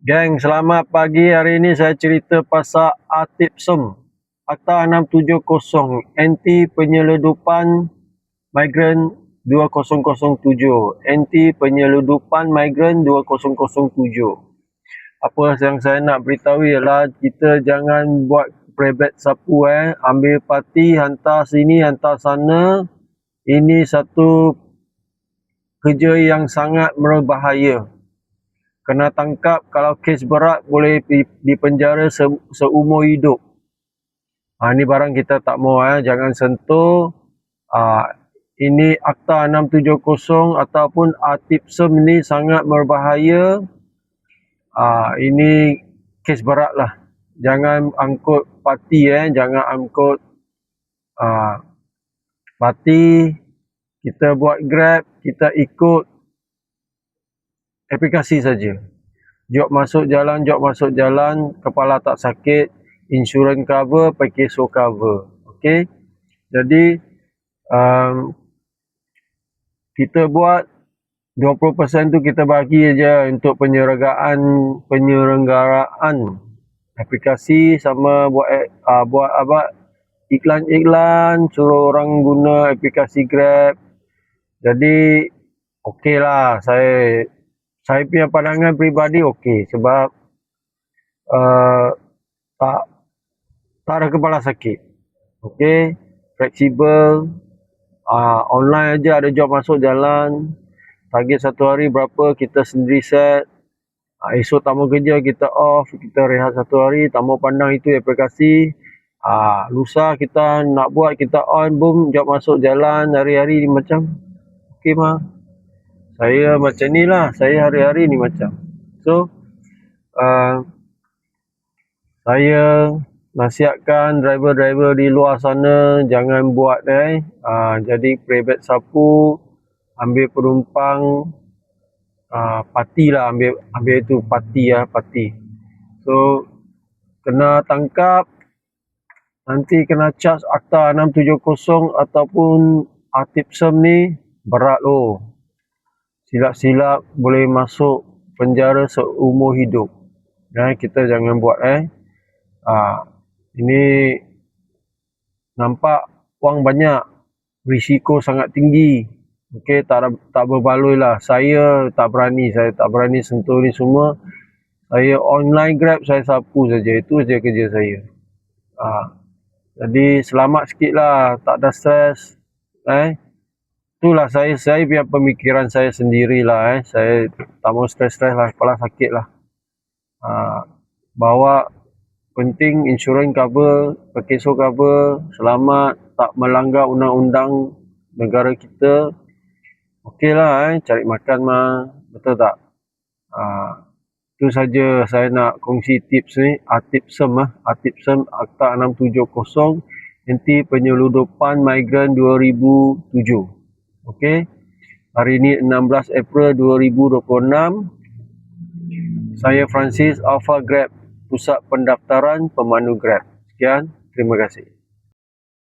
Geng, selamat pagi. Hari ini saya cerita pasal ATIPSEM. Akta 670, anti penyeludupan migran 2007. Anti penyeludupan migran 2007. Apa yang saya nak beritahu ialah kita jangan buat prebet sapu ambil parti, hantar sini, hantar sana. Ini satu kerja yang sangat berbahaya. Kena tangkap, kalau kes berat boleh dipenjara seumur hidup. Ini barang kita tak mau, jangan sentuh. Ini Akta 670 ataupun ATIPSEM ni sangat berbahaya. Ini kes berat lah. Jangan angkut parti, jangan angkut parti. Kita buat Grab, kita ikut aplikasi saja. Jok masuk jalan, kepala tak sakit, insurans cover, pekeso cover. Okey. Jadi kita buat 20% tu kita bagi aja untuk penyelenggaraan aplikasi, sama buat iklan-iklan, suruh orang guna aplikasi Grab. Jadi okeylah, saya punya pandangan peribadi okey, sebab tak ada kepala sakit. Okey, fleksibel, online aja, ada job masuk jalan, target satu hari berapa kita sendiri set. Esok tak mau kerja, kita off, kita rehat satu hari, tak mau pandang itu aplikasi. Lusa kita nak buat, kita on, boom, job masuk jalan, hari-hari ni macam okey mah. Saya macam ni lah, saya hari-hari ni macam. So, saya nasihatkan driver-driver di luar sana jangan buat jadi prebet sapu, ambil penumpang, parti lah, ambil itu parti. So, kena tangkap, nanti kena charge Akta 670 ataupun ATIPSEM ni berat loh. Silap-silap boleh masuk penjara seumur hidup. Kita jangan buat ini nampak wang banyak, risiko sangat tinggi. Okey, tak berbaloi lah. Saya tak berani sentuh ni semua. Saya online Grab, saya sapu saja. Itu saja kerja saya. Jadi selamat sikit lah, tak ada stres. Itulah saya punya pemikiran saya sendirilah. Saya tak mau stres-stres lah, kepala sakit lah. Bawa penting insurans cover, pekeso cover, selamat, tak melanggar undang-undang negara kita. Okey lah, cari makan mah, betul tak? Itu saja saya nak kongsi tips ni, ATIPSEM Akta 670, anti penyeludupan migran 2007. Okey. Hari ini 16 April 2026. Saya Francis, Alpha Grab, Pusat Pendaftaran Pemandu Grab. Sekian, terima kasih.